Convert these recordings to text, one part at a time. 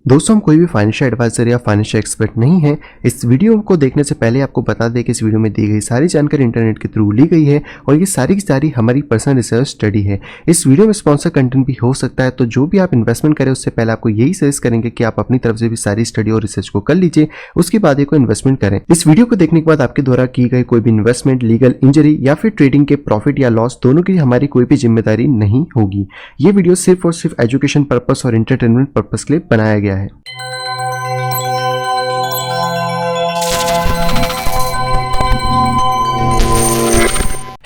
दोस्तों हम कोई भी फाइनेंशियल एडवाइजर या फाइनेंशियल एक्सपर्ट नहीं है। इस वीडियो को देखने से पहले आपको बता दें कि इस वीडियो में दी गई सारी जानकारी इंटरनेट के थ्रू ली गई है और ये सारी की सारी हमारी पर्सनल रिसर्च स्टडी है। इस वीडियो में स्पॉन्सर कंटेंट भी हो सकता है, तो जो भी आप इन्वेस्टमेंट करें उससे पहले आपको यही सजेस्ट करेंगे कि आप अपनी तरफ से भी सारी स्टडी और रिसर्च को कर लीजिए, उसके बाद ही कोई इन्वेस्टमेंट करें। इस वीडियो को देखने के बाद आपके द्वारा की गई कोई भी इन्वेस्टमेंट, लीगल इंजरी या फिर ट्रेडिंग के प्रॉफिट या लॉस दोनों की हमारी कोई भी जिम्मेदारी नहीं होगी। ये वीडियो सिर्फ और सिर्फ एजुकेशन पर्पस और एंटरटेनमेंट पर्पस के लिए बनाया गया है।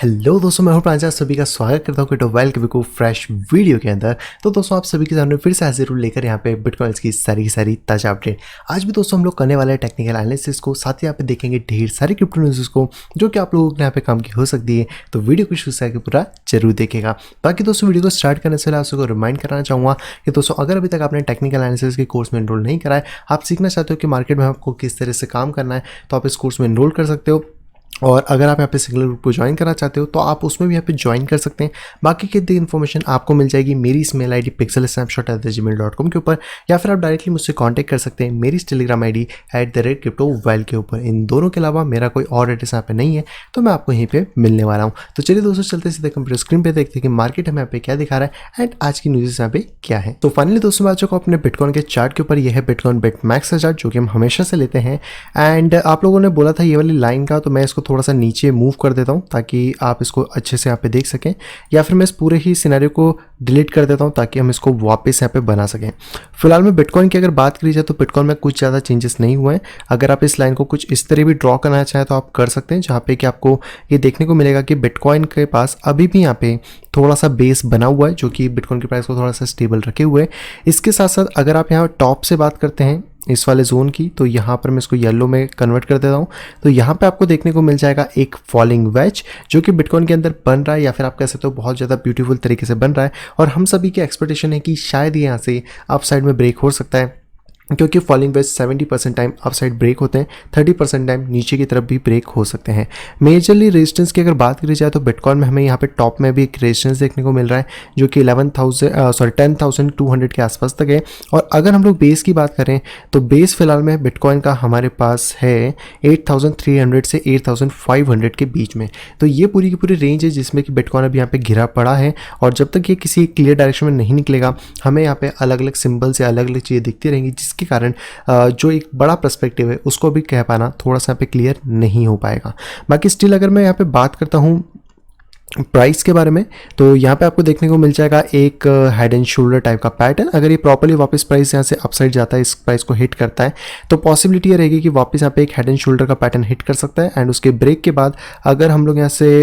हेलो दोस्तों, मैं हूं प्रांजल, सभी का स्वागत करता हूं वेलकम को फ्रेश वीडियो के अंदर। तो दोस्तों आप सभी के सामने फिर से हाजिर लेकर यहाँ पे बिटकॉइंस की सारी ताजा अपडेट। आज भी दोस्तों हम लोग करने वाले हैं टेक्निकल एनालिसिस को, साथ ही यहाँ पे देखेंगे ढेर सारी क्रिप्टो न्यूज़ को जो कि आप लोगों के यहाँ पे काम की हो सकती है। तो वीडियो को शुरू से पूरा जरूर देखेगा। बाकी दोस्तों वीडियो को स्टार्ट करने से पहले आप सबको रिमाइंड कराना चाहूँगा कि दोस्तों अगर अभी तक आपने टेक्निकल एनालिसिस के कोर्स में एनरोल नहीं करा है, आप सीखना चाहते हो कि मार्केट में आपको किस तरह से काम करना है, तो आप इस कोर्स में एनरोल कर सकते हो। और अगर आप यहाँ पे सिंगल ग्रुप को ज्वाइन करना चाहते हो तो आप उसमें भी यहाँ पे ज्वाइन कर सकते हैं। बाकी की दी इन्फॉर्मेशन आपको मिल जाएगी मेरी इस मेल ID pixelsnapshot@gmail.com के ऊपर, या फिर आप डायरेक्टली मुझसे कांटेक्ट कर सकते हैं मेरी टेलीग्राम ID @cryptoval के ऊपर। इन दोनों के अलावा मेरा कोई और एड्रेस यहाँ पे नहीं है, तो मैं आपको यहीं पे मिलने वाला हूँ। तो चलिए दोस्तों चलते सीधे कंप्यूटर स्क्रीन पे देखते हैं कि मार्केट हमें यहाँ पे क्या दिखा रहा है एंड आज की न्यूज़ यहाँ पे क्या है। तो फाइनली दोस्तों मैं आ चुका हूं अपने बिटकॉइन के चार्ट के ऊपर। यह है बिटकॉइन बिटमैक्स का चार्ट जो कि हम हमेशा से लेते हैं। एंड आप लोगों ने बोला था ये वाली लाइन का, तो मैं इसको थोड़ा सा नीचे मूव कर देता हूं ताकि आप इसको अच्छे से यहाँ पे देख सकें, या फिर मैं इस पूरे ही सिनेरियो को डिलीट कर देता हूं ताकि हम इसको वापस यहाँ पे बना सकें। फिलहाल में बिटकॉइन की अगर बात करी जाए तो बिटकॉइन में कुछ ज़्यादा चेंजेस नहीं हुए हैं। अगर आप इस लाइन को कुछ इस तरह भी ड्रॉ करना चाहें तो आप कर सकते हैं, जहाँ पे कि आपको ये देखने को मिलेगा कि बिटकॉइन के पास अभी भी यहाँ पे थोड़ा सा बेस बना हुआ है जो कि बिटकॉइन के प्राइस को थोड़ा सा स्टेबल रखे हुए है। इसके साथ साथ अगर आप यहाँ टॉप से बात करते हैं इस वाले जोन की, तो यहाँ पर मैं इसको येलो में कन्वर्ट कर देता हूँ। तो यहाँ पे आपको देखने को मिल जाएगा एक फॉलिंग वेज जो कि बिटकॉइन के अंदर बन रहा है, या फिर आप कह सकते हो बहुत ज़्यादा ब्यूटीफुल तरीके से बन रहा है। और हम सभी की एक्सपेक्टेशन है कि शायद यहाँ से अप साइड में ब्रेक हो सकता है, क्योंकि falling wedge 70% time upside break होते हैं, 30% टाइम नीचे की तरफ भी ब्रेक हो सकते हैं। मेजरली रेजिस्टेंस की अगर बात करी जाए तो बिटकॉइन में हमें यहाँ पे टॉप में भी एक रेजिस्टेंस देखने को मिल रहा है जो कि 10,200 के आसपास तक है। और अगर हम लोग बेस की बात करें तो बेस फिलहाल में बिटकॉइन का हमारे पास है 8,300 से 8,500 के बीच में। तो ये पूरी की पूरी रेंज है जिसमें कि बिटकॉइन अभी यहाँ पे घिरा पड़ा है। और जब तक ये किसी क्लियर डायरेक्शन में नहीं निकलेगा, हमें यहाँ पे अलग अलग सिंबल से अलग अलग चीज़ें दिखती रहेंगी, जिसके कारण जो एक बड़ा पर्सपेक्टिव है उसको भी कह पाना थोड़ा सा पे क्लियर नहीं हो पाएगा। बाकी स्टिल अगर मैं यहाँ पे बात करता हूँ प्राइस के बारे में, तो यहाँ पे आपको देखने को मिल जाएगा एक हेड एंड शोल्डर टाइप का पैटर्न। अगर ये प्रॉपर्ली वापस प्राइस यहाँ से अपसाइड जाता है, इस प्राइस को हिट करता है, तो पॉसिबिलिटी ये रहेगी कि वापस यहाँ पे एक हेड एंड शोल्डर का पैटर्न हिट कर सकता है। एंड उसके ब्रेक के बाद अगर हम लोग यहाँ से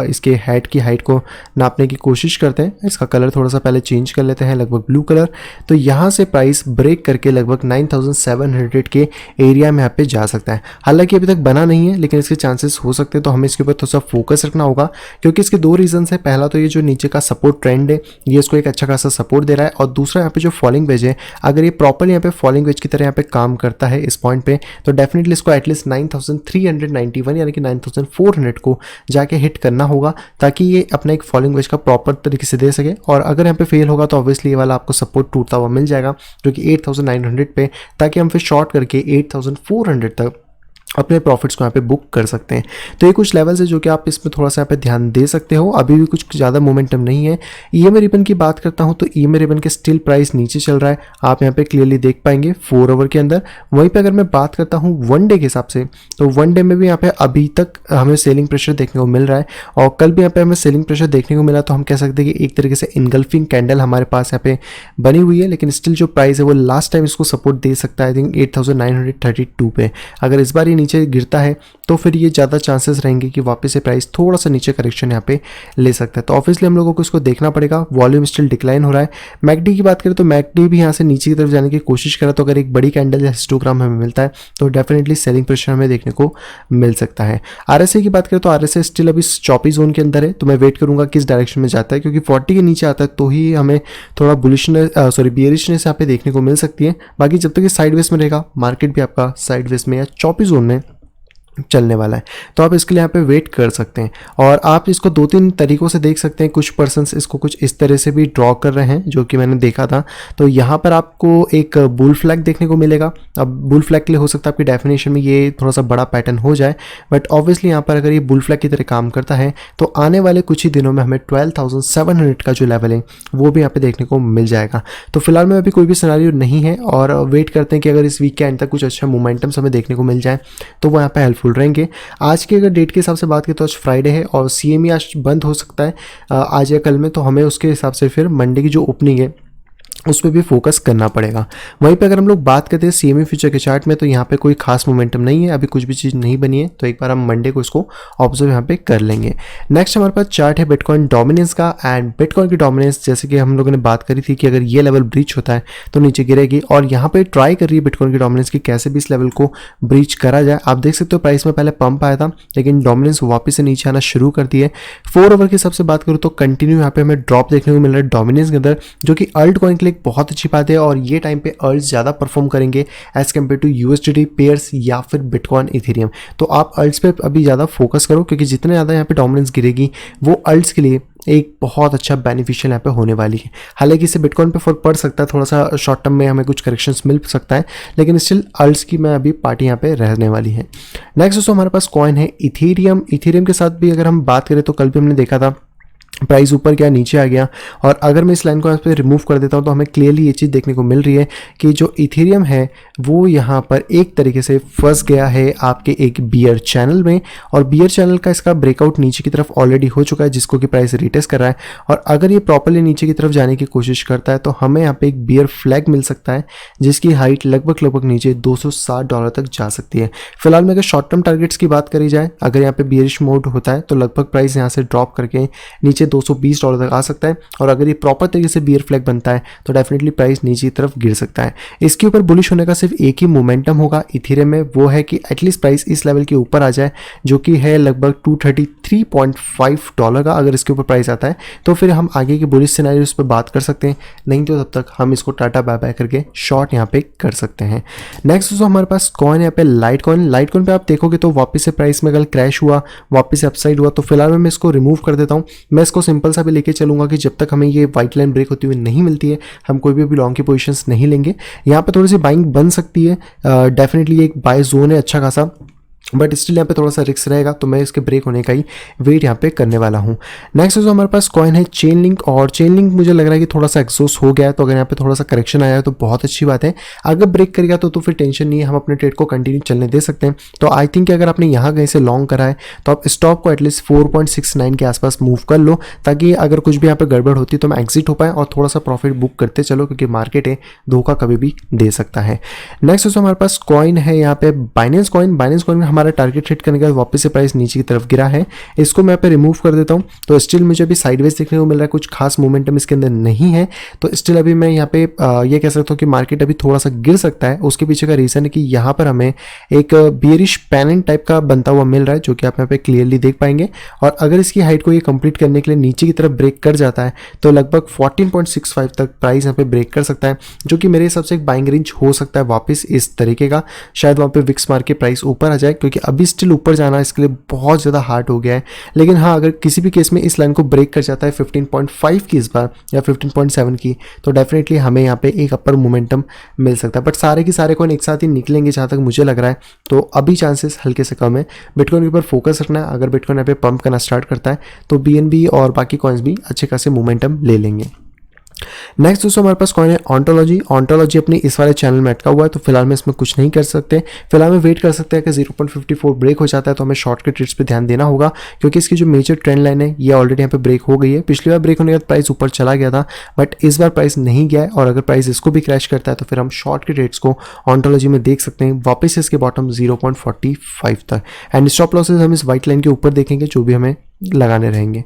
इसके हेड की हाइट को नापने की कोशिश करते हैं, इसका कलर थोड़ा सा पहले चेंज कर लेते हैं, लगभग ब्लू कलर, तो यहाँ से प्राइस ब्रेक करके लगभग 9,700 के एरिया में यहाँ पे जा सकता है। हालांकि अभी तक बना नहीं है, लेकिन इसके चांसेस हो सकते हैं, तो हमें इसके ऊपर थोड़ा सा फोकस रखना होगा, क्योंकि इसके दो रीजन है। पहला तो ये जो नीचे का सपोर्ट ट्रेंड है ये इसको एक अच्छा खासा सपोर्ट दे रहा है, और दूसरा यहाँ पे जो फॉलिंग वेज है, अगर ये प्रॉपर्ली यहाँ पे फॉलिंग वेज की तरह यहाँ पे काम करता है इस पॉइंट पे, तो डेफिनेटली इसको एटलीस्ट 9,391 यानी कि 9,400 को जाके हिट करना होगा, ताकि ये अपना एक फॉलिंग वेज का प्रॉपर तरीके से दे सके। और अगर यहाँ पे फेल होगा तो ऑब्वियसली ये वाला आपको सपोर्ट टूटता हुआ मिल जाएगा जो कि 8,900 पे, ताकि हम फिर शॉर्ट करके 8,400 तक अपने प्रॉफिट्स को यहाँ पे बुक कर सकते हैं। तो ये कुछ लेवल्स है जो कि आप इसमें थोड़ा सा यहाँ पे ध्यान दे सकते हो। अभी भी कुछ ज़्यादा मोमेंटम नहीं है। EMA रिबन की बात करता हूँ तो EMA रिबन के स्टिल प्राइस नीचे चल रहा है, आप यहाँ पे क्लियरली देख पाएंगे 4 आवर के अंदर। वहीं पे अगर मैं बात करता हूँ वन डे के हिसाब से, तो वन डे में भी यहाँ पे अभी तक हमें सेलिंग प्रेशर देखने को मिल रहा है, और कल भी यहाँ पे हमें सेलिंग प्रेशर देखने को मिला। तो हम कह सकते हैं कि एक तरीके से इनगल्फिंग कैंडल हमारे पास यहाँ पे बनी हुई है, लेकिन स्टिल जो प्राइस है वो लास्ट टाइम इसको सपोर्ट दे सकता है आई थिंक 8,932 पे। अगर इस बार ये नीचे गिरता है तो फिर ये ज़्यादा चांसेस रहेंगे कि वापस से प्राइस थोड़ा सा नीचे करेक्शन यहाँ पे ले सकता है। तो ऑब्वियसली हम लोगों को इसको देखना पड़ेगा। वॉल्यूम स्टिल डिक्लाइन हो रहा है। मैकडी की बात करें तो मैकडी भी यहाँ से नीचे की तरफ जाने की कोशिश करा, तो अगर एक बड़ी कैंडल या हिस्टोग्राम हमें मिलता है तो डेफिनेटली सेलिंग प्रेशर हमें देखने को मिल सकता है। RSI की बात करें तो RSI स्टिल अभी चॉपी जोन के अंदर है, तो मैं वेट करूंगा किस डायरेक्शन में जाता है, क्योंकि 40 के नीचे आता है तो ही हमें थोड़ा बुलिशनेस बियरिशनेस यहाँ पे देखने को मिल सकती है। बाकी जब तक ये साइडवेज में रहेगा, मार्केट भी आपका साइडवेज में या चॉपी जोन में चलने वाला है। तो आप इसके लिए यहाँ पे वेट कर सकते हैं और आप इसको 2-3 तरीक़ों से देख सकते हैं। कुछ पर्सन्स इसको कुछ इस तरह से भी ड्रॉ कर रहे हैं जो कि मैंने देखा था। तो यहाँ पर आपको एक बुल फ्लैग देखने को मिलेगा। अब बुल फ्लैग के लिए हो सकता है आपकी डेफिनेशन में ये थोड़ा सा बड़ा पैटर्न हो जाए, बट ऑब्वियसली यहाँ पर अगर ये बुल फ्लैग की तरह काम करता है तो आने वाले कुछ ही दिनों में हमें 12,700 का जो लेवल है वो भी यहाँ पे देखने को मिल जाएगा। तो फिलहाल में अभी कोई भी सिनेरियो नहीं है और वेट करते हैं कि अगर इस वीक के एंड तक कुछ अच्छा मोमेंटम्स हमें देखने को मिल जाए तो वो यहाँ पे हेल्पफुल रहेंगे। आज की अगर डेट के हिसाब से बात करें तो आज फ्राइडे है और CME आज बंद हो सकता है आज या कल में, तो हमें उसके हिसाब से फिर मंडे की जो ओपनिंग है उस पर भी फोकस करना पड़ेगा। वहीं पे अगर हम लोग बात करते हैं CME फ्यूचर के चार्ट में तो यहाँ पे कोई खास मोमेंटम नहीं है, अभी कुछ भी चीज़ नहीं बनी है, तो एक बार हम मंडे को इसको ऑब्जर्व यहाँ पे कर लेंगे। नेक्स्ट हमारे पास चार्ट है बिटकॉइन डोमिनेंस का, एंड बिटकॉइन की डोमिनेंस जैसे कि हम लोगों ने बात करी थी कि अगर ये लेवल ब्रीच होता है तो नीचे गिरेगी, और यहाँ पे ट्राई कर रही है बिटकॉइन की डोमिनेंस की कैसे भी इस लेवल को ब्रीच करा जाए। आप देख सकते हो प्राइस में पहले पंप आया था लेकिन डोमिनेंस वापस से नीचे आना शुरू कर दी है। 4 आवर के सबसे बात करूँ तो कंटिन्यू यहाँ पे हमें ड्रॉप देखने को मिल रहा है डोमिनेंस के अंदर, जो कि अल्ट कॉइन के लिए बहुत अच्छी बात है। और ये टाइम पे अल्ट्स ज़्यादा परफॉर्म करेंगे as compared to USDT pairs या फिर बिटकॉइन इथेरियम। तो आप अल्ट्स पे अभी ज़्यादा फोकस करो क्योंकि जितने ज़्यादा यहाँ पे डोमिनेंस गिरेगी वो अल्ट्स के लिए एक बहुत अच्छा बेनिफिशियल यहाँ पे होने वाली है। हालांकि इससे बिटकॉइन पे फर्क पड़ सकता है, थोड़ा सा शॉर्ट टर्म में हमें कुछ करेक्शंस मिल सकता है, लेकिन स्टिल अल्ट्स की मैं अभी पार्टी यहाँ पे रहने वाली है। नेक्स्ट दोस्तों हमारे पास कॉइन है इथेरियम। इथेरियम के साथ भी अगर हम बात करें तो कल भी हमने देखा था प्राइस ऊपर गया नीचे आ गया, और अगर मैं इस लाइन को यहाँ पे रिमूव कर देता हूँ तो हमें क्लियरली ये चीज़ देखने को मिल रही है कि जो इथेरियम है वो यहाँ पर एक तरीके से फंस गया है आपके एक बियर चैनल में, और बियर चैनल का इसका ब्रेकआउट नीचे की तरफ ऑलरेडी हो चुका है जिसको कि प्राइस रिटेस्ट कर रहा है। और अगर ये प्रॉपरली नीचे की तरफ जाने की कोशिश करता है तो हमें यहाँ पे एक बियर फ्लैग मिल सकता है जिसकी हाइट लगभग नीचे $260 तक जा सकती है। फिलहाल में अगर शॉर्ट टर्म टारगेट्स की बात करी जाए, अगर यहाँ पे बियरिश मोड होता है तो लगभग प्राइस यहाँ से ड्रॉप करके नीचे $220 तक आ सकता है, और अगर ये प्रॉपर तरीके से बियर फ्लैग बनता है तो डेफिनेटली प्राइस नीचे की तरफ गिर सकता है। इसके ऊपर बुलिश होने का सिर्फ एक ही मोमेंटम होगा इथेरियम में, वो है कि एटलीस्ट प्राइस इस लेवल के ऊपर आ जाए जो कि है लगभग $233.5 का। अगर इसके ऊपर प्राइस आता है तो फिर हम आगे के बुलिश सिनेरियोस पर बात कर सकते हैं, नहीं तो तब तक हम इसको टाटा बाय बाय करके शॉर्ट यहाँ पे कर सकते हैं। नेक्स्ट जो हमारे पास कॉइन यहाँ पे लाइट कॉइन पे आप देखोगे तो वापस से प्राइस में अगर क्रैश हुआ, वापस से अपसाइड हुआ, तो फिलहाल मैं इसको रिमूव कर देता हूँ। मैं इसको सिंपल सा भी लेके चलूंगा कि जब तक हमें ये वाइट लाइन ब्रेक होती हुई नहीं मिलती है हम कोई भी लॉन्ग की पोजीशंस नहीं लेंगे। यहाँ पे थोड़ी सी बाइंग बन सकती है, डेफिनेटली एक बाय जोन है अच्छा खासा, बट स्टिल यहाँ पे थोड़ा सा रिस्क रहेगा, तो मैं इसके ब्रेक होने का ही वेट यहाँ पे करने वाला हूँ। नेक्स्ट जो हमारे पास कॉइन है चेन लिंक, और चेन लिंक मुझे लग रहा है कि थोड़ा सा एग्जॉस्ट हो गया है, तो अगर यहाँ पे थोड़ा सा करेक्शन आया है तो बहुत अच्छी बात है। अगर ब्रेक करेगा तो फिर टेंशन नहीं है, हम अपने ट्रेड को कंटिन्यू चलने दे सकते हैं। तो आई थिंक अगर आपने यहाँ कहीं से लॉन्ग करा है तो आप स्टॉप को एटलीस्ट 4.69 के आसपास मूव कर लो, ताकि अगर कुछ भी यहाँ पे गड़बड़ होती है तो मैं एग्जिट हो पाए और थोड़ा सा प्रॉफिट बुक करते चलो, क्योंकि मार्केट है धोखा कभी भी दे सकता है। नेक्स्ट जो हमारे पास कॉइन है यहाँ पे बाइनेंस कॉइन में हमारा टारगेट हिट करने के बाद वापस से प्राइस नीचे की तरफ गिरा है, इसको मैं यहाँ पे रिमूव कर देता हूँ। तो स्टिल मुझे अभी साइडवेज देखने को मिल रहा है, कुछ खास मोमेंटम इसके अंदर नहीं है, तो स्टिल अभी मैं यहाँ पे ये कह सकता हूँ कि मार्केट अभी थोड़ा सा गिर सकता है। उसके पीछे का रीजन है कि यहाँ पर हमें एक बियरिश पैनल टाइप का बनता हुआ मिल रहा है जो कि आप यहाँ पे क्लियरली देख पाएंगे, और अगर इसकी हाइट को ये कंप्लीट करने के लिए नीचे की तरफ ब्रेक कर जाता है तो लगभग 14.65 तक प्राइस यहाँ पे ब्रेक कर सकता है, जो कि मेरे हिसाब से एक बाइंग रेंज हो सकता है वापस इस तरीके का। शायद वहाँ पे विक्स मार के प्राइस ऊपर आ जाए, क्योंकि अभी स्टिल ऊपर जाना इसके लिए बहुत ज़्यादा हार्ड हो गया है। लेकिन हाँ, अगर किसी भी केस में इस लाइन को ब्रेक कर जाता है 15.5 की इस बार या 15.7 की, तो डेफिनेटली हमें यहाँ पे एक अपर मोमेंटम मिल सकता है। बट सारे के सारे कॉइन एक साथ ही निकलेंगे जहाँ तक मुझे लग रहा है, तो अभी चांसेस हल्के से कम है। बिटकॉइन के ऊपर फोकस रखना है, अगर बिटकॉइन यहाँ पे पंप करना स्टार्ट करता है तो BNB और बाकी कॉइन्स भी अच्छे खासे मोमेंटम ले लेंगे। नेक्स्ट दोस्तों हमारे पास कॉइन है ऑन्टोलॉजी अपनी इस वाले चैनल में अटका हुआ है, तो फिलहाल में इसमें कुछ नहीं कर सकते। फिलहाल में वेट कर सकते हैं कि 0.54 ब्रेक हो जाता है तो हमें शॉर्ट के ट्रेड्स पे ध्यान देना होगा, क्योंकि इसकी जो मेजर ट्रेंड लाइन है ये ऑलरेडी यहाँ पे ब्रेक हो गई है। पिछली बार ब्रेक होने के बाद प्राइस ऊपर चला गया था, बट इस बार प्राइस नहीं गया है, और अगर प्राइस इसको भी क्रैश करता है तो फिर हम शॉर्ट के ट्रेड्स को ऑन्टोलॉजी में देख सकते हैं वापस इसके बॉटम 0.45 तक, एंड स्टॉप लॉसेस हम इस व्हाइट लाइन के ऊपर देखेंगे जो भी हमें लगाने रहेंगे।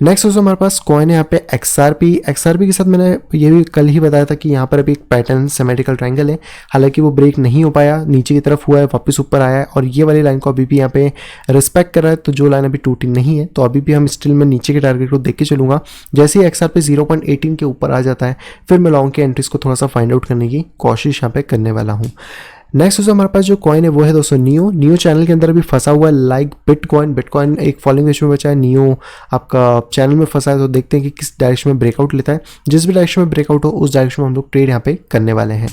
नेक्स्ट दोस्तों हमारे पास कॉइन है यहाँ पे XRP के साथ मैंने ये भी कल ही बताया था कि यहाँ पर अभी एक पैटर्न सिमेट्रिकल ट्रायंगल है, हालांकि वो ब्रेक नहीं हो पाया, नीचे की तरफ हुआ है, वापस ऊपर आया है, और ये वाली लाइन को अभी भी यहाँ पे रिस्पेक्ट कर रहा है, तो जो लाइन अभी टूटी नहीं है, तो अभी भी हम स्टिल में नीचे के टारगेट को देख के चलूंगा। जैसे ही XRP 0.18 के ऊपर आ जाता है फिर मैं लॉन्ग के एंट्रीज को थोड़ा सा फाइंड आउट करने की कोशिश यहाँ पे करने वाला हूँ। नेक्स्ट दोस्तों हमारे पास जो कॉइन है वो है दोस्तों नियो चैनल के अंदर भी फंसा हुआ है लाइक बिटकॉइन एक फॉलोइंग रेशियो में बचा है, नियो आपका चैनल में फंसा है। तो देखते हैं कि किस डायरेक्शन में ब्रेकआउट लेता है। जिस भी डायरेक्शन में ब्रेकआउट हो उस डायरेक्शन में हम लोग ट्रेड यहाँ पे करने वाले हैं।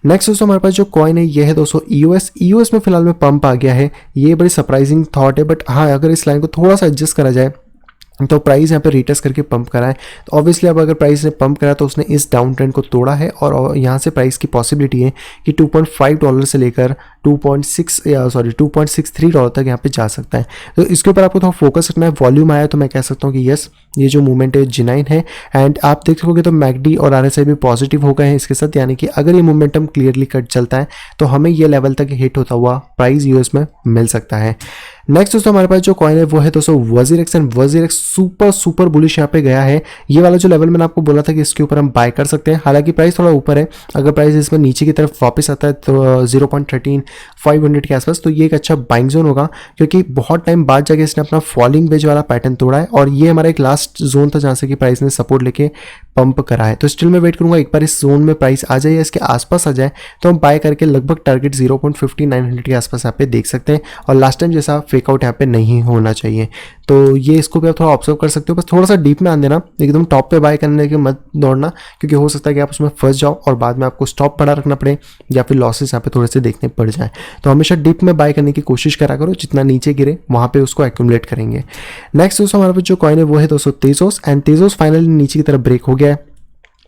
नेक्स्ट दोस्तों हमारे पास जो कॉइन है ये है दोस्तों ईओएस में फिलहाल में पंप आ गया है। ये बड़ी सरप्राइजिंग थॉट है, बट हाँ अगर इस लाइन को थोड़ा सा एडजस्ट करा जाए तो प्राइस यहाँ पे रिटेस्ट करके पंप करा है। तो ऑब्वियसली अब अगर प्राइस ने पंप करा तो उसने इस डाउन ट्रेंड को तोड़ा है और यहाँ से प्राइस की पॉसिबिलिटी है कि $2.5 से लेकर 2.63 डॉलर तक यहाँ पे जा सकता है। तो इसके ऊपर आपको थोड़ा फोकस रखना है। वॉल्यूम आया तो मैं कह सकता हूँ कि यस ये जो मूवमेंट है जेन्युइन है। एंड आप देख सकोगे तो मैकडी और आरएसआई भी पॉजिटिव हो गए हैं इसके साथ, यानी कि अगर ये मोमेंटम क्लियरली कट चलता है तो हमें ये लेवल तक हिट होता हुआ प्राइस यूएस में मिल सकता है। नेक्स्ट दोस्तों हमारे पास जो कॉइन है वो है दोस्तों WazirX and WazirX super bullish यहाँ पे गया है। ये वाला जो लेवल मैंने आपको बोला था कि इसके ऊपर हम बाय कर सकते हैं। हालांकि प्राइस थोड़ा ऊपर है, अगर प्राइस इसमें नीचे की तरफ वापस आता है तो 0.13500 के आसपास तो ये एक अच्छा बाइंग जोन होगा, क्योंकि बहुत टाइम बाद जाके इसने अपना फॉलिंग वेज वाला पैटर्न तोड़ा है और ये हमारा एक लास्ट जोन था जहाँ से कि प्राइस ने सपोर्ट लेके पंप करा है। तो स्टिल मैं वेट करूंगा एक बार इस जोन में प्राइस आ जाए या इसके आसपास आ जाए तो हम बाय करके लगभग टारगेट 0.5900 के आसपास यहाँ पे देख सकते हैं। और लास्ट टाइम जैसा फेकआउट यहाँ पे नहीं होना चाहिए। तो ये इसको भी आप थोड़ा ऑब्जर्व कर सकते हो, बस थोड़ा सा डीप में आन देना, एकदम टॉप पे बाय करने के मत दौड़ना, क्योंकि हो सकता है कि आप उसमें फंस जाओ और बाद में आपको स्टॉप बड़ा रखना पड़े या फिर लॉसेस यहाँ पे थोड़े से देखने पड़ जाए। तो हमेशा डीप में बाय करने की कोशिश करा करो, जितना नीचे गिरे वहाँ पे उसको एक्यूमुलेट करेंगे। नेक्स्ट दोस्तों हमारे पास जो कॉइन है वो है दोस्तों तेजोस एंड तेजोस फाइनली नीचे की तरफ ब्रेक हो गया है।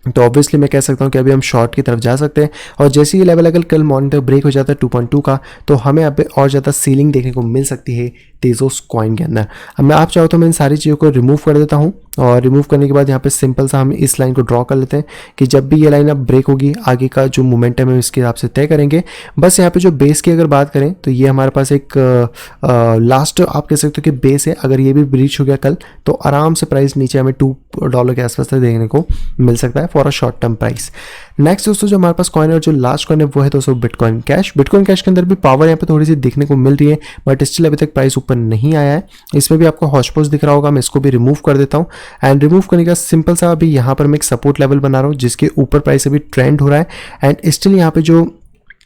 तो ऑब्वियसली मैं कह सकता हूँ कि अभी हम शॉर्ट की तरफ जा सकते हैं और जैसे ये लेवल अगर कल मॉर्निंग तक ब्रेक हो जाता है 2.2 का तो हमें यहाँ पे और ज़्यादा सीलिंग देखने को मिल सकती है तेजोस कॉइन के अंदर। अब मैं आप चाहो तो मैं इन सारी चीज़ों को रिमूव कर देता हूँ और रिमूव करने के बाद यहाँ पे सिंपल सा हम इस लाइन को ड्रॉ कर लेते हैं कि जब भी ये लाइन अब ब्रेक होगी आगे का जो मोमेंटम है इसके हिसाब से तय करेंगे। बस यहाँ पे जो बेस की अगर बात करें तो ये हमारे पास एक लास्ट आप कह सकते हो कि बेस है। अगर ये भी ब्रीच हो गया कल तो आराम से प्राइस नीचे हमें $2 के आसपास तक देखने को मिल सकता है for a short term price. Next दोस्तों जो हमारे पास कॉइन है और जो लास्ट कॉइन है वो है दोस्तों बिटकॉइन कैश के अंदर भी पावर यहाँ पे थोड़ी सी देखने को मिल रही है, बट स्टिल अभी तक प्राइस ऊपर नहीं आया है। इसमें भी आपको हॉचपॉच दिख रहा होगा, मैं इसको भी रिमूव कर देता हूँ एंड रिमूव करने का सिंपल सा अभी यहाँ पर मैं एक सपोर्ट लेवल बना रहा हूँ जिसके ऊपर प्राइस अभी ट्रेंड हो रहा है एंड स्टिल यहाँ पे जो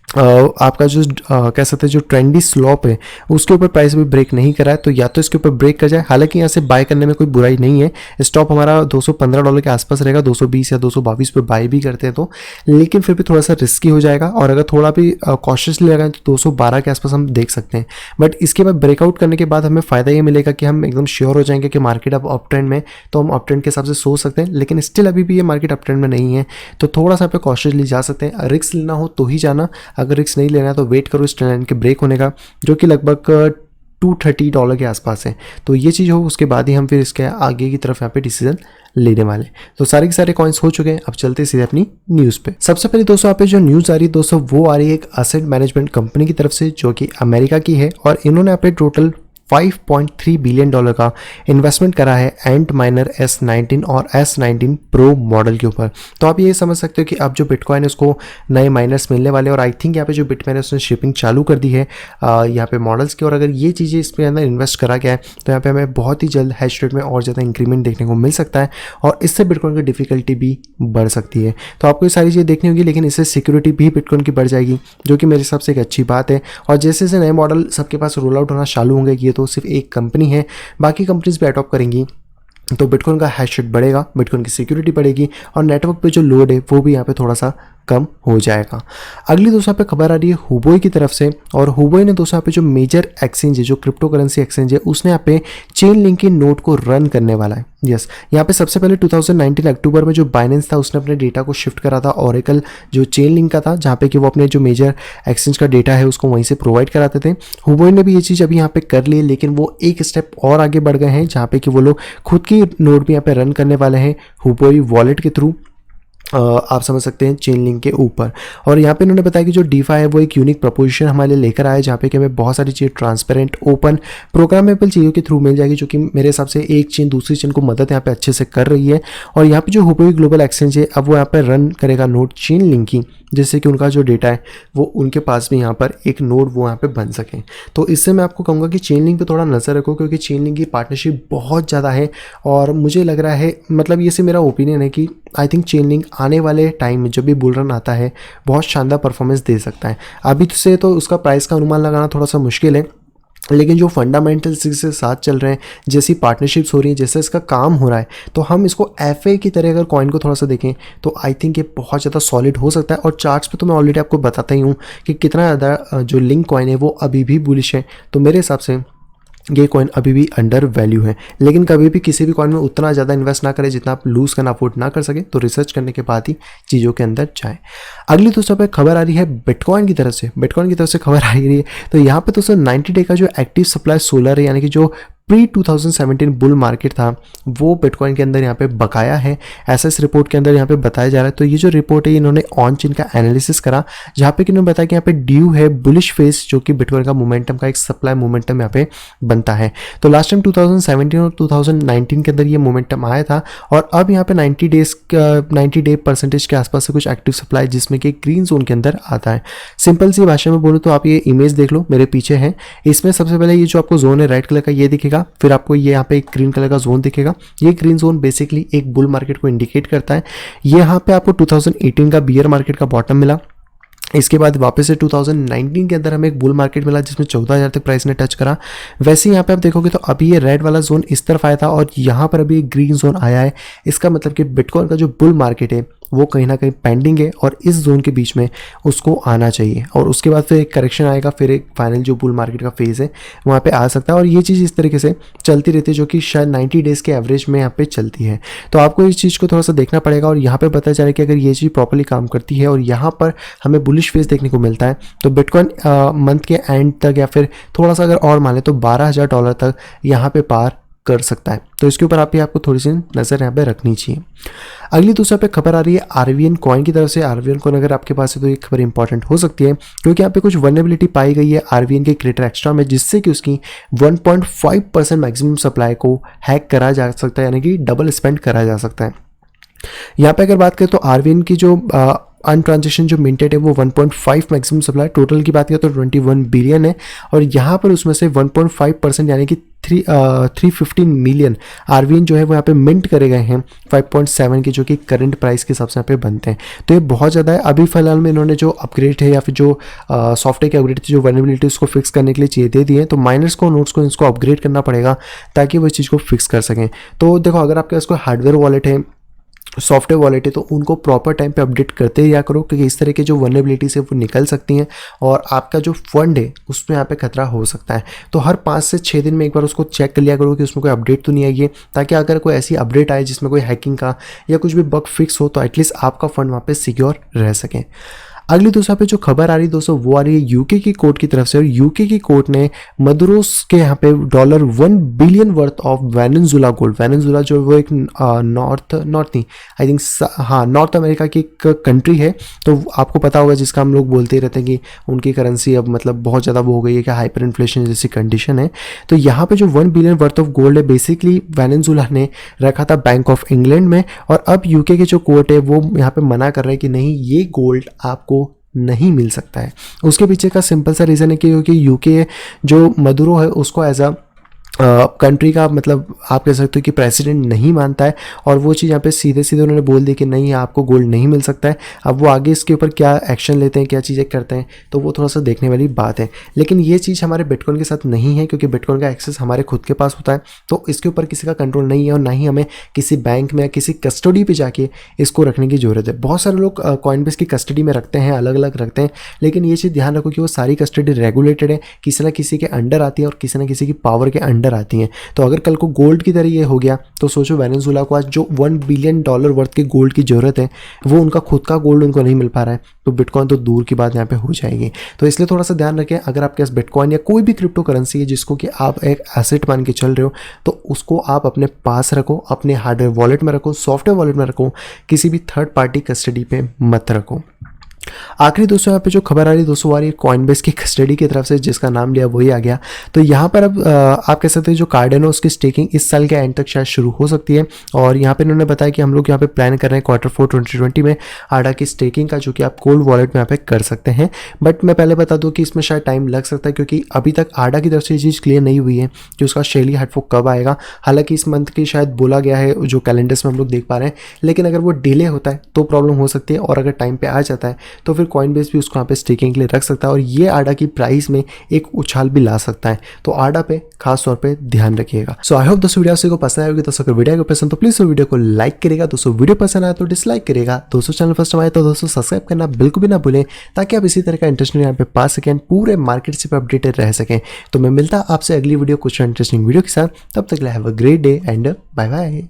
आपका जो कह सकते हैं जो ट्रेंडी स्लॉप है उसके ऊपर प्राइस भी ब्रेक नहीं करा है। तो या तो इसके ऊपर ब्रेक कर जाए, हालांकि यहाँ से बाय करने में कोई बुराई नहीं है। स्टॉप हमारा $215 के आसपास रहेगा, 220 या 222 पे बाय भी करते हैं तो, लेकिन फिर भी थोड़ा सा रिस्की हो जाएगा और अगर थोड़ा भी कॉशियसली लगाएं तो 212 के आसपास हम देख सकते हैं। बट इसके बाद ब्रेकआउट करने के बाद हमें फ़ायदा ये मिलेगा कि हम एकदम श्योर हो जाएंगे कि मार्केट अब अप ट्रेंड में, तो हम अप ट्रेंड के हिसाब से सोच सकते हैं। लेकिन स्टिल अभी भी ये मार्केट अप ट्रेंड में नहीं है तो थोड़ा सा पे कॉशियसली जा सकते हैं। रिस्क लेना हो तो ही जाना, अगर रिस्क नहीं लेना है तो वेट करो इस ट्रेंड के ब्रेक होने का जो कि लगभग $230 के आसपास है। तो ये चीज़ हो उसके बाद ही हम फिर इसके आगे की तरफ यहाँ पे डिसीजन लेने वाले। तो सारे के सारे कॉइन्स हो चुके हैं, अब चलते सीधे अपनी न्यूज़ पे। सबसे पहले दोस्तों यहाँ पे जो न्यूज़ आ रही है दोस्तों वो आ रही है एक एसेट मैनेजमेंट कंपनी की तरफ से जो कि अमेरिका की है और इन्होंने यहाँ पे टोटल $5.3 बिलियन का इन्वेस्टमेंट करा है Antminer S19 और S19 Pro मॉडल के ऊपर। तो आप ये समझ सकते हो कि अब जो बिटकॉइन है उसको नए माइनर्स मिलने वाले और आई थिंक यहाँ पे जो बिटकॉइन है उसने शिपिंग चालू कर दी है यहाँ पे मॉडल्स की। और अगर ये चीज़ें इसके अंदर इन्वेस्ट करा गया है तो यहाँ पे हमें बहुत ही जल्द हैश रेट में और ज़्यादा इंक्रीमेंट देखने को मिल सकता है और इससे बिटकॉइन की डिफिकल्टी भी बढ़ सकती है। तो आपको ये सारी चीज़ें देखनी होगी, लेकिन इससे सिक्योरिटी भी बिटकॉइन की बढ़ जाएगी जो कि मेरे हिसाब से एक अच्छी बात है। और जैसे जैसे नए मॉडल सबके पास रोल आउट होना चालू होंगे, ये तो सिर्फ एक कंपनी है, बाकी कंपनीज भी अडॉप्ट करेंगी तो बिटकॉइन का हैश रेट बढ़ेगा, बिटकॉइन की सिक्योरिटी बढ़ेगी और नेटवर्क पे जो लोड है वो भी यहाँ पे थोड़ा सा कम हो जाएगा। अगली दोस्तों पे खबर आ रही है हुबोई की तरफ से और हुबोई ने दोस्तों यहाँ पे जो मेजर एक्सचेंज है, जो क्रिप्टो करेंसी एक्सचेंज है, उसने यहाँ पे चेन लिंक की नोड को रन करने वाला है। यस, यहाँ पे सबसे पहले 2019 अक्टूबर में जो बाइनेंस था उसने अपने डेटा को शिफ्ट करा था ओरेकल जो चेन लिंक का था, जहाँ पे कि वो अपने जो मेजर एक्सचेंज का डेटा है उसको वहीं से प्रोवाइड कराते थे। हुबोई ने भी ये चीज़ अभी यहाँ पे कर ली है, लेकिन वो एक स्टेप और आगे बढ़ गए हैं जहाँ पे कि वो लोग खुद की नोड भी यहाँ पे रन करने वाले हैं हुबोई वॉलेट के थ्रू, आप समझ सकते हैं चेन लिंक के ऊपर। और यहाँ पे इन्होंने बताया कि जो डीफाई है वो एक यूनिक प्रपोजिशन हमारे लिए लेकर आया जहाँ पे कि हमें बहुत सारी चीज़ें ट्रांसपेरेंट ओपन प्रोग्रामेबल चीज़ों के थ्रू मिल जाएगी, जो कि मेरे हिसाब से एक चेन दूसरी चेन को मदद यहाँ पे अच्छे से कर रही है। और यहाँ पे जो हुबोई ग्लोबल एक्सचेंज है अब वो यहाँ पे रन करेगा नोड चेन लिंक की, जिससे कि उनका जो डेटा है वो उनके पास भी यहाँ पर एक नोड वो यहाँ पे बन सके। तो इससे मैं आपको कहूँगा कि चेन लिंक पे थोड़ा नज़र रखो, क्योंकि चेन लिंक की पार्टनरशिप बहुत ज़्यादा है और मुझे लग रहा है, मतलब ये से मेरा ओपिनियन है कि आई थिंक चेन लिंक आने वाले टाइम में जब भी बुल रन आता है बहुत शानदार परफॉर्मेंस दे सकता है। अभी से तो उसका प्राइस का अनुमान लगाना थोड़ा सा मुश्किल है, लेकिन जो फंडामेंटल्स इसके साथ चल रहे हैं, जैसी पार्टनरशिप्स हो रही हैं, जैसे इसका काम हो रहा है, तो हम इसको एफए की तरह अगर कॉइन को थोड़ा सा देखें तो आई थिंक ये बहुत ज़्यादा सॉलिड हो सकता है। और चार्ट्स पे तो मैं ऑलरेडी आपको बताता ही हूँ कि कितना ज़्यादा जो लिंक कॉइन है वो अभी भी बुलिश है। तो मेरे हिसाब से ये कॉइन अभी भी अंडर वैल्यू है, लेकिन कभी भी किसी भी कॉइन में उतना ज़्यादा इन्वेस्ट ना करें जितना आप लूज़ करना अफोर्ड ना कर सके। तो रिसर्च करने के बाद ही चीज़ों के अंदर जाएं। अगली दोस्तों पे खबर आ रही है बिटकॉइन की तरफ से। बिटकॉइन की तरफ से खबर आ रही है, तो यहाँ पे दोस्तों 90 डे का जो एक्टिव सप्लाई सोलर है, यानी कि जो प्री 2017 बुल मार्केट था, वो बिटकॉइन के अंदर यहाँ पे बकाया है, ऐसा इस रिपोर्ट के अंदर यहाँ पे बताया जा रहा है। तो ये जो रिपोर्ट है इन्होंने ऑन चेन का एनालिसिस करा, जहाँ पे कि इन्होंने बताया कि यहाँ पे ड्यू है बुलिश फेस, जो कि बिटकॉइन का मोमेंटम का एक सप्लाई मोमेंटम यहाँ पे बनता है। तो लास्ट टाइम 2017 और 2019 के अंदर ये मोमेंटम आया था, और अब यहाँ पे 90 डे परसेंटेज के आसपास से कुछ एक्टिव सप्लाई जिसमें कि ग्रीन जोन के अंदर आता है। सिंपल सी भाषा में बोलूँ तो आप ये इमेज देख लो, मेरे पीछे है। इसमें सबसे पहले ये जो आपको जोन है रेड कलर का ये दिखेगा, फिर आपको ये यहाँ पे एक ग्रीन कलर का जोन दिखेगा। ये ग्रीन जोन बेसिकली एक बुल मार्केट को इंडिकेट करता है। ये यहाँ पे आपको 2018 का बियर मार्केट का बॉटम मिला, इसके बाद वापस से 2019 के अंदर हमें एक बुल मार्केट मिला जिसमें 14,000 तक प्राइस ने टच करा। वैसे यहाँ पे आप देखोगे तो अभी ये रेड वाला जोन इस तरफ आया था और यहाँ पर अभी एक ग्रीन जोन आया है। इसका मतलब कि बिटकॉइन का जो बुल मार्केट है वो कहीं ना कहीं पेंडिंग है और इस जोन के बीच में उसको आना चाहिए, और उसके बाद फिर एक करेक्शन आएगा, फिर एक फाइनल जो बुल मार्केट का फेज़ है वहाँ पे आ सकता है। और ये चीज़ इस तरीके से चलती रहती है जो कि शायद 90 डेज़ के एवरेज में यहाँ पे चलती है। तो आपको इस चीज़ को थोड़ा सा देखना पड़ेगा, और यहाँ पे पता चला कि अगर ये चीज़ प्रॉपर्ली काम करती है और यहाँ पर हमें बुलिश फेज देखने को मिलता है, तो बिटकॉइन मंथ के एंड तक या फिर थोड़ा सा अगर और मान लें तो $12,000 तक यहाँ पे पार कर सकता है। तो इसके ऊपर आपको थोड़ी सी नज़र यहाँ पे रखनी चाहिए। अगली दूसरा पे खबर आ रही है आरवीएन कॉइन की तरफ से। आरवीएन कॉइन अगर आपके पास है तो ये खबर इंपॉर्टेंट हो सकती है, क्योंकि यहाँ पे कुछ वल्नरेबिलिटी पाई गई है आरवीएन के क्रिएटर एक्स्ट्रा में, जिससे कि उसकी 1.5% मैक्सिमम सप्लाई को हैक करा जा सकता है, यानी कि डबल स्पेंड करा जा सकता है। यहाँ पे अगर बात करें तो आरवीएन की जो अनट्रांजेक्शन जो मिंटेड है वो 1.5 मैक्सिमम सप्लाई, टोटल की बात करें तो 21 बिलियन है, और यहाँ पर उसमें से 1.5% यानी कि 315 मिलियन आरवीएन जो है वो यहाँ पे मिंट करे गए हैं 5.7 के, जो कि करंट प्राइस के हिसाब से यहाँ पे बनते हैं। तो ये बहुत ज़्यादा है। अभी फिलहाल में इन्होंने जो अपग्रेड है या फिर जो सॉफ्टवेयर की अपग्रेड थी, जो वल्नरेबिलिटी उसको फिक्स करने के लिए चाहिए दे दिए, तो माइनर्स को नोट्स को इसको अपग्रेड करना पड़ेगा ताकि वो इस चीज़ को फिक्स कर सकें। तो देखो, अगर आपके पास कोई हार्डवेयर वॉलेट है, सॉफ्टवेयर वॉलेट है, तो उनको प्रॉपर टाइम पे अपडेट करते रहा करो, क्योंकि इस तरह के जो वल्नरेबिलिटीज है वो निकल सकती हैं और आपका जो फंड है उसमें यहाँ पे खतरा हो सकता है। तो हर 5 से 6 दिन में एक बार उसको चेक कर लिया करो कि उसमें कोई अपडेट तो नहीं आई है, ताकि अगर कोई ऐसी अपडेट आए जिसमें कोई हैकिंग का या कुछ भी बग फिक्स हो तो एटलीस्ट आपका फंड वहाँ पे सिक्योर रह सके। अगली दूसरा पे जो खबर आ रही है दोस्तों वो आ रही है यूके की कोर्ट की तरफ से, और यूके की कोर्ट ने मदुरोस के यहाँ पे $1 billion worth of Venezuela gold, Venezuela जो वो एक नॉर्थ नहीं आई थिंक हाँ नॉर्थ अमेरिका की एक कंट्री है, तो आपको पता होगा जिसका हम लोग बोलते ही रहते हैं कि उनकी करेंसी अब मतलब बहुत ज़्यादा वो हो गई है कि हाइपर इन्फ्लेशन जैसी कंडीशन है। तो यहाँ पे जो 1 बिलियन वर्थ ऑफ गोल्ड है बेसिकली वेनेजुला ने रखा था बैंक ऑफ इंग्लैंड में, और अब यूके की जो कोर्ट है वो यहाँ पे मना कर रहा है कि नहीं, ये गोल्ड आपको नहीं मिल सकता है। उसके पीछे का सिंपल सा रीज़न है कि क्योंकि यूके जो मदुरो है उसको एज अ कंट्री का मतलब आप कह सकते हो कि प्रेसिडेंट नहीं मानता है, और वो चीज़ यहाँ पे सीधे सीधे उन्होंने बोल दी कि नहीं, आपको गोल्ड नहीं मिल सकता है। अब वो आगे इसके ऊपर क्या एक्शन लेते हैं, क्या चीज़ें करते हैं, तो वो थोड़ा सा देखने वाली बात है। लेकिन ये चीज़ हमारे बिटकॉइन के साथ नहीं है, क्योंकि बिटकॉइन का एक्सेस हमारे खुद के पास होता है, तो इसके ऊपर किसी का कंट्रोल नहीं है, और ना ही हमें किसी बैंक में या किसी कस्टडी पर जाके इसको रखने की ज़रूरत है। बहुत सारे लोग कॉइनबेस की कस्टडी में रखते हैं, अलग अलग रखते हैं, लेकिन ये चीज़ ध्यान रखो कि वो सारी कस्टडी रेगुलेटेड है, किसी ना किसी के अंडर आती है और किसी ना किसी की पावर के अंडर आती हैं। तो अगर कल को गोल्ड की तरह ये हो गया तो सोचो वेनेजुला को आज जो $1 बिलियन वर्थ के गोल्ड की जरूरत है वो उनका खुद का गोल्ड उनको नहीं मिल पा रहा है, तो बिटकॉइन तो दूर की बात यहाँ पे हो जाएगी। तो इसलिए थोड़ा सा ध्यान रखें, अगर आपके पास बिटकॉइन या कोई भी क्रिप्टो करेंसी है जिसको कि आप एक एसेट मान के चल रहे हो, तो उसको आप अपने पास रखो, अपने हार्डवेयर वॉलेट में रखो, सॉफ्टवेयर वॉलेट में रखो, किसी भी थर्ड पार्टी कस्टडी पे मत रखो। आखिरी दोस्तों यहाँ पे जो खबर आ रही है दोस्तों, आ रही है कॉइनबेस की कस्टडी की तरफ से, जिसका नाम लिया वही आ गया। तो यहाँ पर अब आप कह सकते हैं जो कार्डेनो उसकी स्टेकिंग इस साल के एंड तक शायद शुरू हो सकती है। और यहाँ पे इन्होंने बताया कि हम लोग यहाँ पे प्लान कर रहे हैं Q4 2020 में आडा की स्टेकिंग का, जो कि आप कोल्ड वॉलेट में यहाँ पे कर सकते हैं। बट मैं पहले बता दूँ कि इसमें शायद टाइम लग सकता है, क्योंकि अभी तक आडा की तरफ से ये चीज़ क्लियर नहीं हुई है कि उसका शेली हार्डफोर्क कब आएगा। हालांकि इस मंथ की शायद बोला गया है जो कैलेंडर्स में हम लोग देख पा रहे हैं, लेकिन अगर वो डिले होता है तो प्रॉब्लम हो सकती है, और अगर टाइम पे आ जाता है तो फिर कॉइनबेस भी उसको यहाँ पे स्टेकिंग के लिए रख सकता है, और ये आडा की प्राइस में एक उछाल भी ला सकता है। तो आडा पे खास तौर पे ध्यान रखिएगा। सो आई होप दोस्तों वीडियो को पसंद आएगी। दोस्तों अगर वीडियो को पसंद तो प्लीज वीडियो को लाइक करेगा, दोस्तों वीडियो पसंद आए तो डिसलाइक करेगा, दोस्तों चैनल फर्स्ट टाइम आए तो दोस्तों सब्सक्राइब करना बिल्कुल भी ना भूलें, ताकि आप इसी तरह का इंटरेस्टिंग यहाँ पे पा सकें, पूरे मार्केट से अपडेटेड रह सकें। तो मैं मिलता आपसे अगली वीडियो कुछ इंटरेस्टिंग वीडियो के साथ, तब तक have a great day and bye bye.